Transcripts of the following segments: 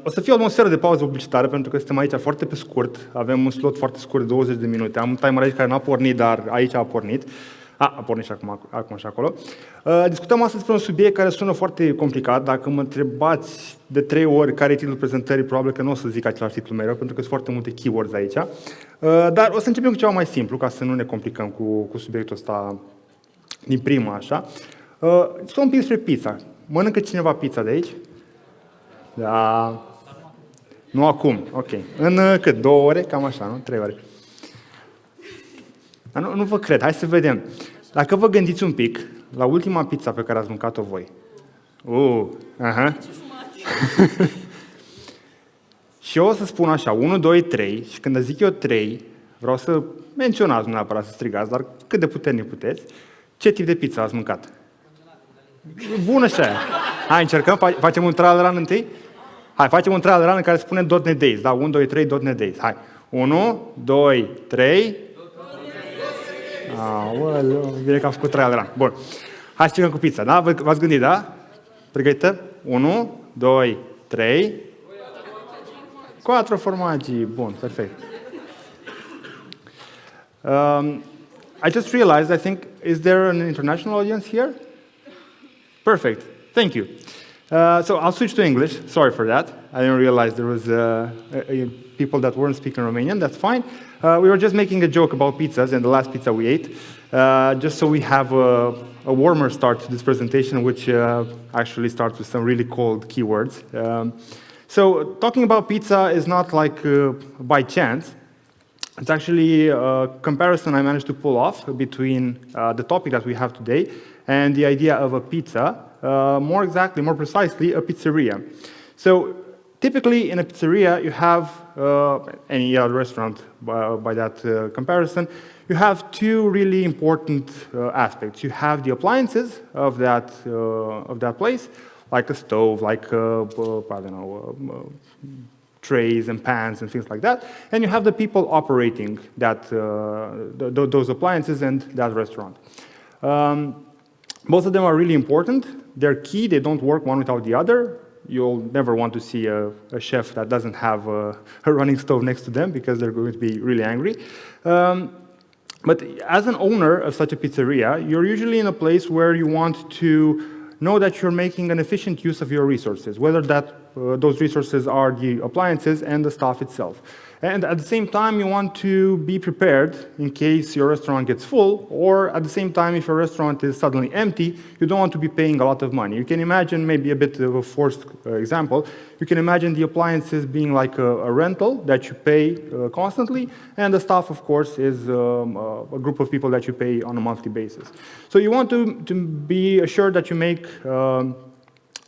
O să fie o atmosferă de pauză publicitară, pentru că suntem aici foarte pe scurt. Avem un slot foarte scurt, 20 de minute. Am un timer aici care n-a pornit, dar aici a pornit. A pornit și acum și acolo. Discutăm astăzi despre un subiect care sună foarte complicat. Dacă mă întrebați de 3 ori care e titlul prezentării, probabil că nu o să zic același titlu mereu, pentru că sunt foarte multe keywords aici. Dar o să începem cu ceva mai simplu, ca să nu ne complicăm cu subiectul ăsta din prima, așa. Discutăm un pic despre pizza. Mănâncă cineva pizza de aici? Da. Nu acum, ok. În cât? 2 ore? Cam așa, nu? 3 ore. Dar nu vă cred, hai să vedem. Dacă vă gândiți un pic la ultima pizza pe care ați mâncat-o voi. Și eu o să spun așa, 1, 2, 3, și când zic eu 3, vreau să menționați, nu neapărat să strigați, dar cât de puternic puteți, ce tip de pizza ați mâncat? Bună și aia. Hai, încercăm, facem un trial run întâi? Hai, facem un trial run în care spune .NET Days, da? 1, 2, 3, .NET Days. Hai, 1, 2, 3... Aoleu, bine că am făcut trial run. Bun. Hai să încercăm cu pizza, da? V-ați gândit, da? Pregătită? 1, 2, 3... 4 formaggi. Bun, perfect. I just realized, I think, is there an international audience here? Perfect. Thank you. So I'll switch to English. Sorry for that. I didn't realize there was people that weren't speaking Romanian. That's fine. We were just making a joke about pizzas and the last pizza we ate, just so we have a warmer start to this presentation, which actually starts with some really cold keywords. So talking about pizza is not like by chance. It's actually a comparison I managed to pull off between the topic that we have today and the idea of a pizza, more precisely, a pizzeria. So typically in a pizzeria, you have, any other restaurant by that comparison, you have 2 really important aspects. You have the appliances of that place, like a stove, like, I don't know, trays and pans and things like that, and you have the people operating those appliances and that restaurant. Both of them are really important. They're key. They don't work one without the other. You'll never want to see a chef that doesn't have a running stove next to them because they're going to be really angry. But as an owner of such a pizzeria, you're usually in a place where you want to know that you're making an efficient use of your resources, whether those resources are the appliances and the staff itself. And at the same time, you want to be prepared in case your restaurant gets full, or at the same time, if your restaurant is suddenly empty, you don't want to be paying a lot of money. You can imagine, maybe a bit of a forced example, you can imagine the appliances being like a rental that you pay constantly, and the staff, of course, is a group of people that you pay on a monthly basis. So you want to be assured that you make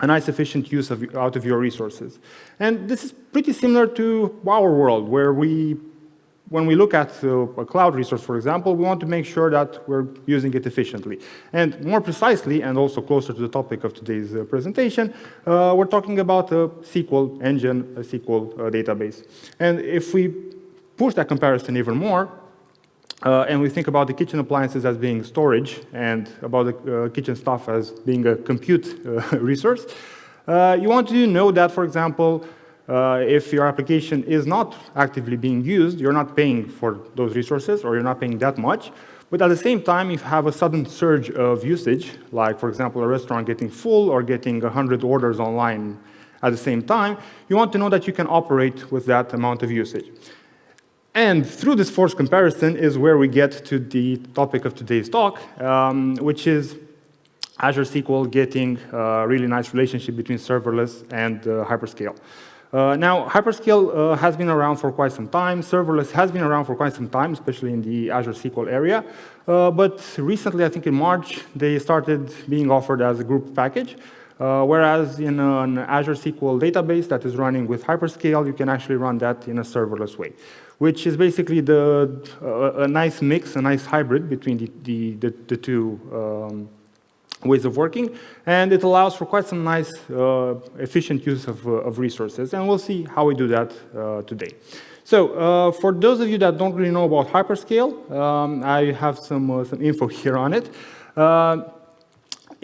a nice efficient use out of your resources. And this is pretty similar to our world, where when we look at a cloud resource, for example, we want to make sure that we're using it efficiently. And more precisely, and also closer to the topic of today's presentation, we're talking about a SQL engine, a SQL database. And if we push that comparison even more, and we think about the kitchen appliances as being storage and about the kitchen stuff as being a compute resource, you want to know that, for example, if your application is not actively being used, you're not paying for those resources, or you're not paying that much. But at the same time, if you have a sudden surge of usage, like, for example, a restaurant getting full or getting 100 orders online at the same time, you want to know that you can operate with that amount of usage. And through this forced comparison is where we get to the topic of today's talk, which is Azure SQL getting a really nice relationship between serverless and Hyperscale. Now, Hyperscale has been around for quite some time. Serverless has been around for quite some time, especially in the Azure SQL area. But recently, I think in March, they started being offered as a group package. Whereas in an Azure SQL database that is running with Hyperscale, you can actually run that in a serverless way, which is basically a nice mix, a nice hybrid between the two ways of working, and it allows for quite some nice efficient use of resources, and we'll see how we do that today. So for those of you that don't really know about Hyperscale, I have some info here on it.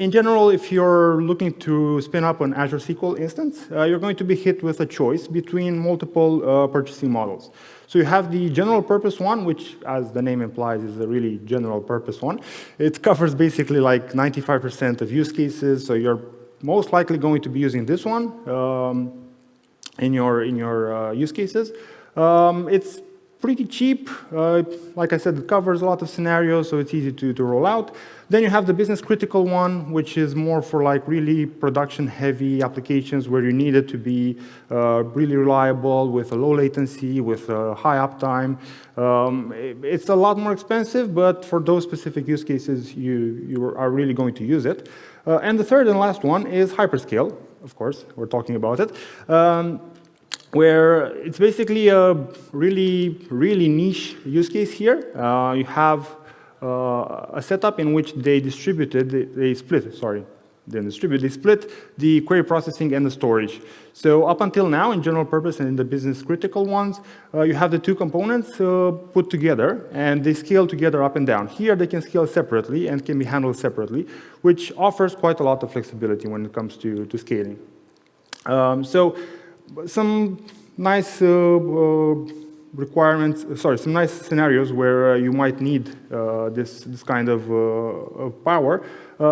in general, if you're looking to spin up an Azure SQL instance, you're going to be hit with a choice between multiple purchasing models. So you have the general purpose one, which, as the name implies, is a really general purpose one. It covers basically like 95% of use cases, so you're most likely going to be using this one in your use cases. It's pretty cheap. Like I said, it covers a lot of scenarios, so it's easy to roll out. Then you have the business critical one, which is more for like really production heavy applications where you need it to be really reliable with a low latency, with a high uptime. It's a lot more expensive, but for those specific use cases, you are really going to use it. And the third and last one is Hyperscale. Of course, we're talking about it. Where it's basically a really niche use case here. You have a setup in which they split the query processing and the storage. So up until now, in general purpose and in the business critical ones, you have the two components put together, and they scale together up and down. Here, they can scale separately and can be handled separately, which offers quite a lot of flexibility when it comes to scaling. So some nice some nice scenarios where you might need this kind of power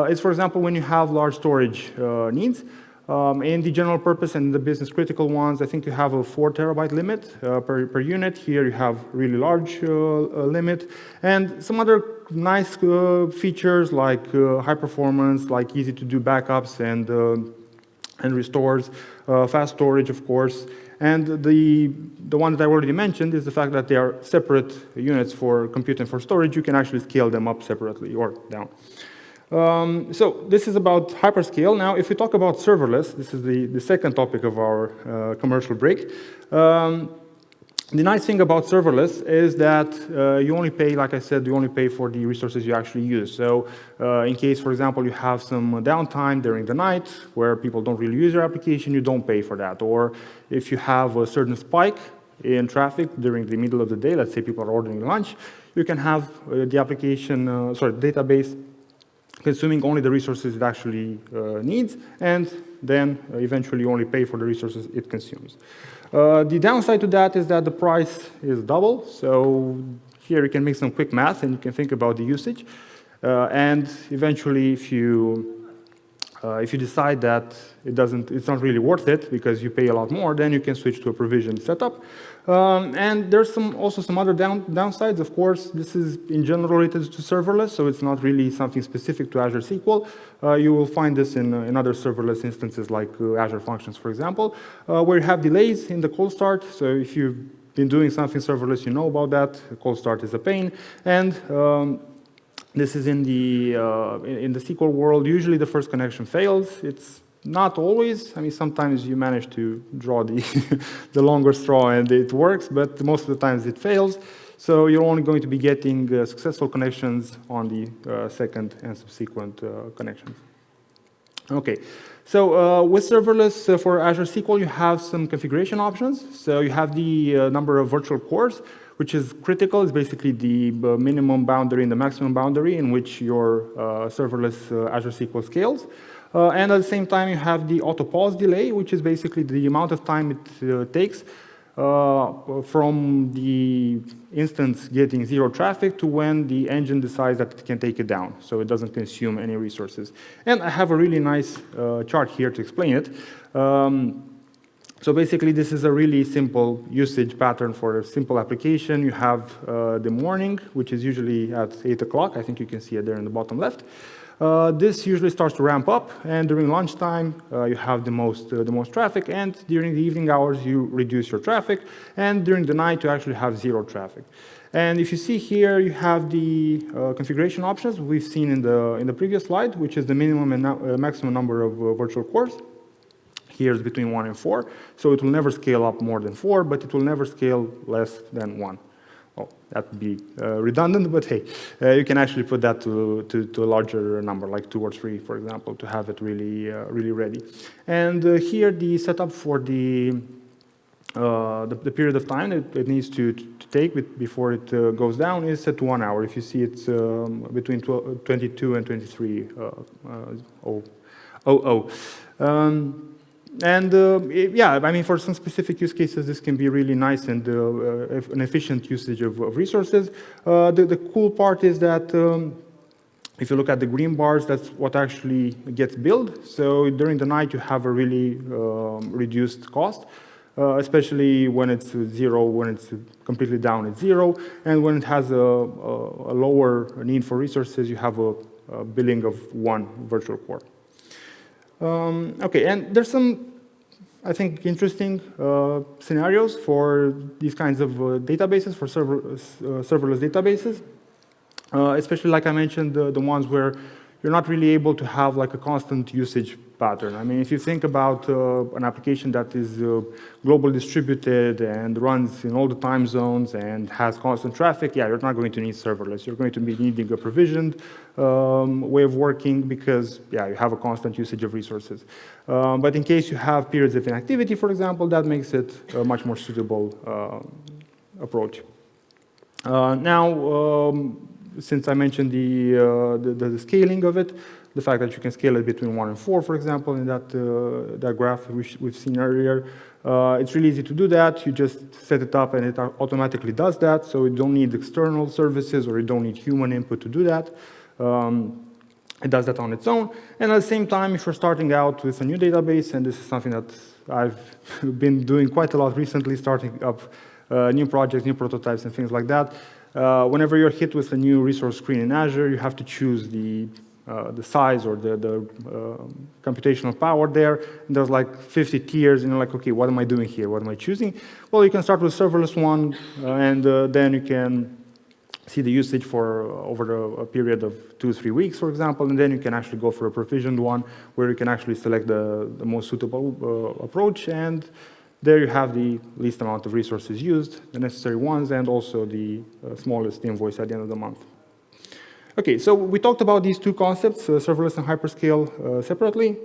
is, for example, when you have large storage needs. In the general purpose and the business critical ones, I think you have a 4 terabyte limit per unit. Here you have really large limit. And some other nice features like high performance, like easy to do backups and restores, fast storage, of course. And the one that I already mentioned is the fact that they are separate units for compute and for storage. You can actually scale them up separately or down. So this is about Hyperscale. Now, if we talk about serverless, this is the second topic of our commercial break. The nice thing about serverless is that you only pay, like I said, you only pay for the resources you actually use. So in case, for example, you have some downtime during the night where people don't really use your application, you don't pay for that. Or if you have a certain spike in traffic during the middle of the day, let's say people are ordering lunch, you can have the application, database consuming only the resources it actually needs, and then eventually only pay for the resources it consumes. The downside to that is that the price is double. So here you can make some quick math and you can think about the usage. And eventually, if you decide that it's not really worth it because you pay a lot more, then you can switch to a provisioned setup. And there's also some other downsides. Of course, this is in general related to serverless, so it's not really something specific to Azure SQL. You will find this in other serverless instances like Azure Functions, for example, where you have delays in the cold start. So if you've been doing something serverless, you know about that. The cold start is a pain. And this is in the SQL world. Usually the first connection fails. It's not always. I mean, sometimes you manage to draw the longer straw and it works, but most of the times it fails. So you're only going to be getting successful connections on the second and subsequent connections. Okay, so with serverless for Azure SQL, you have some configuration options. So you have the number of virtual cores, which is critical. It's basically the minimum boundary and the maximum boundary in which your serverless Azure SQL scales. And at the same time, you have the auto pause delay, which is basically the amount of time it takes from the instance getting zero traffic to when the engine decides that it can take it down, so it doesn't consume any resources. And I have a really nice chart here to explain it. So basically, this is a really simple usage pattern for a simple application. You have the morning, which is usually at 8 o'clock. I think you can see it there in the bottom left. This usually starts to ramp up, and during lunchtime, you have the most traffic, and during the evening hours, you reduce your traffic, and during the night, you actually have zero traffic. And if you see here, you have the configuration options we've seen in the previous slide, which is the minimum and maximum number of virtual cores. Here is between 1 and 4, so it will never scale up more than 4, but it will never scale less than 1. Well, that would be redundant, but hey, you can actually put that to a larger number, like 2 or 3, for example, to have it really ready. And here, the setup for the the period of time it needs to take before it goes down is set to 1 hour. If you see it's between 22 and 23:00. Yeah, I mean, for some specific use cases, this can be really nice and an efficient usage of resources. The cool part is that if you look at the green bars, that's what actually gets billed. So during the night, you have a really reduced cost, especially when it's zero, when it's completely down, it's zero. And when it has a lower need for resources, you have a billing of 1 virtual core. Okay, and there's some, I think, interesting scenarios for these kinds of databases, for serverless databases. Especially, like I mentioned, the ones where you're not really able to have like a constant usage pattern. I mean, if you think about an application that is global distributed and runs in all the time zones and has constant traffic, yeah, you're not going to need serverless. You're going to be needing a provisioned way of working because, yeah, you have a constant usage of resources. But in case you have periods of inactivity, for example, that makes it a much more suitable approach. Now, since I mentioned the scaling of it, the fact that you can scale it between 1 and 4, for example, in that graph we've seen earlier, it's really easy to do that. You just set it up and it automatically does that, so you don't need external services or you don't need human input to do that. It does that on its own. And at the same time, if you're starting out with a new database, and this is something that I've been doing quite a lot recently, starting up new projects, new prototypes, and things like that, whenever you're hit with a new resource screen in Azure, you have to choose the size or the computational power there. And there's like 50 tiers, and you're like, okay, what am I doing here? What am I choosing? Well, you can start with serverless one, and then you can see the usage for over a period of 2 or 3 weeks, for example, and then you can actually go for a provisioned one where you can actually select the most suitable approach, and there you have the least amount of resources used, the necessary ones, and also the smallest invoice at the end of the month. Okay, so we talked about these two concepts, serverless and hyperscale, separately.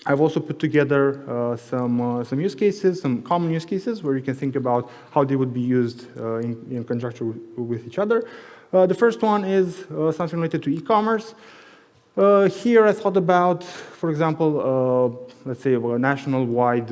I've also put together some use cases, some common use cases where you can think about how they would be used in conjunction with each other. The first one is something related to e-commerce. Here I thought about, for example, let's say a nationwide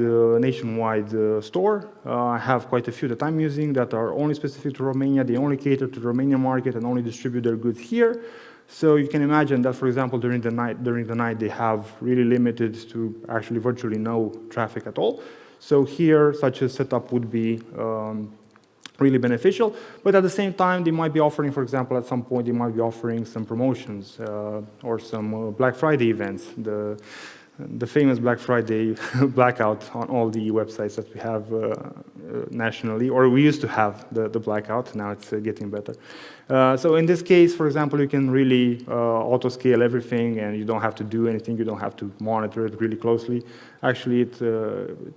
store. I have quite a few that I'm using that are only specific to Romania. They only cater to the Romanian market and only distribute their goods here. So you can imagine that, for example, during the night they have really limited to actually virtually no traffic at all. So here, such a setup would be really beneficial, but at the same time, they might be offering, for example, at some point, they might be offering some promotions or some Black Friday events, the famous Black Friday blackout on all the websites that we have nationally, or we used to have the blackout, now it's getting better. So in this case, for example, you can really auto-scale everything and you don't have to do anything, you don't have to monitor it really closely. Actually, it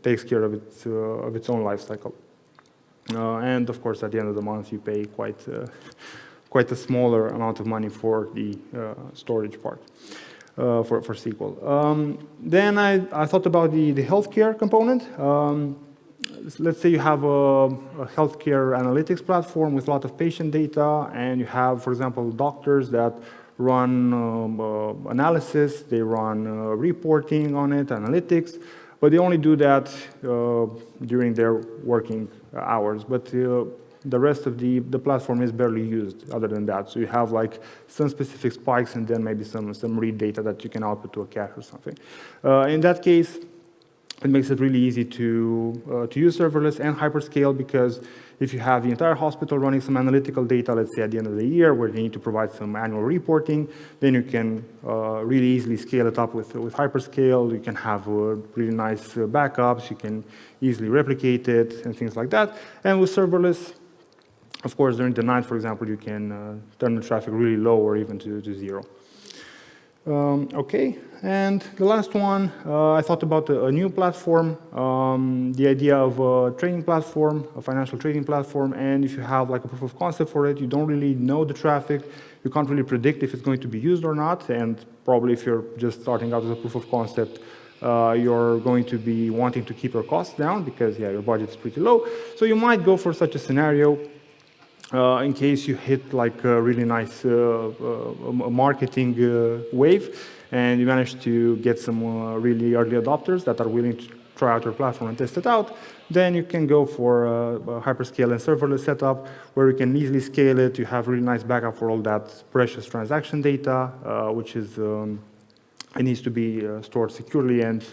takes care of its own life cycle. And of course, at the end of the month, you pay quite a smaller amount of money for the storage part for SQL. Then I thought about the healthcare component. Let's say you have a healthcare analytics platform with a lot of patient data, and you have, for example, doctors that run analysis, they run reporting on it, analytics, but they only do that during their working hours. But the rest of the platform is barely used other than that. So you have like some specific spikes and then maybe some read data that you can output to a cache or something. In that case, it makes it really easy to use serverless and hyperscale, because if you have the entire hospital running some analytical data, let's say at the end of the year, where they need to provide some annual reporting, then you can really easily scale it up with hyperscale. You can have really nice backups. You can easily replicate it and things like that. And with serverless, of course, during the night, for example, you can turn the traffic really low or even to zero. Okay, and the last one, I thought about a new platform, the idea of a trading platform, a financial trading platform, and if you have like a proof of concept for it, you don't really know the traffic, you can't really predict if it's going to be used or not, and probably if you're just starting out with a proof of concept, you're going to be wanting to keep your costs down because, yeah, your budget's pretty low. So you might go for such a scenario in case you hit like a really nice marketing wave and you manage to get some really early adopters that are willing to try out your platform and test it out. Then you can go for a hyperscale and serverless setup where you can easily scale it. You have really nice backup for all that precious transaction data, which is it needs to be stored securely and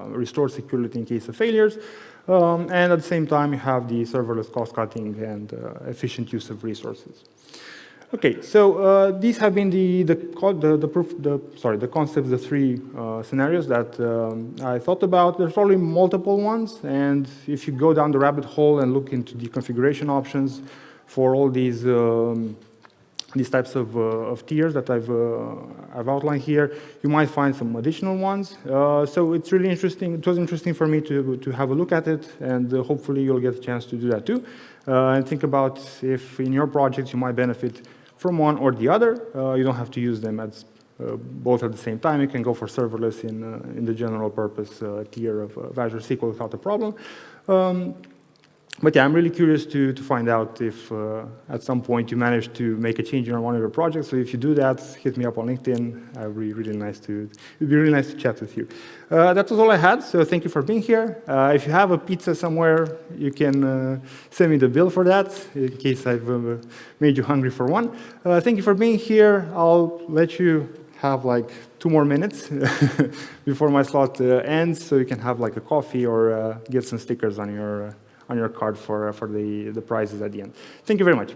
restored securely in case of failures. And at the same time, you have the serverless cost cutting and efficient use of resources. Okay, so these have been the concepts, the three scenarios that I thought about. There's probably multiple ones, and if you go down the rabbit hole and look into the configuration options for all these types of tiers that I've outlined here, you might find some additional ones. So it's really interesting. It was interesting for me to have a look at it, and hopefully you'll get a chance to do that too. And think about if in your projects you might benefit from one or the other. You don't have to use them as both at the same time. You can go for serverless in the general purpose tier of Azure SQL without a problem. But yeah, I'm really curious to find out if at some point you manage to make a change in one of your projects. So if you do that, hit me up on LinkedIn. It'd be really nice to chat with you. That was all I had. So thank you for being here. If you have a pizza somewhere, you can send me the bill for that in case I've made you hungry for one. Thank you for being here. I'll let you have like 2 more minutes before my slot ends, so you can have like a coffee or get some stickers on your card for the prizes at the end. Thank you very much.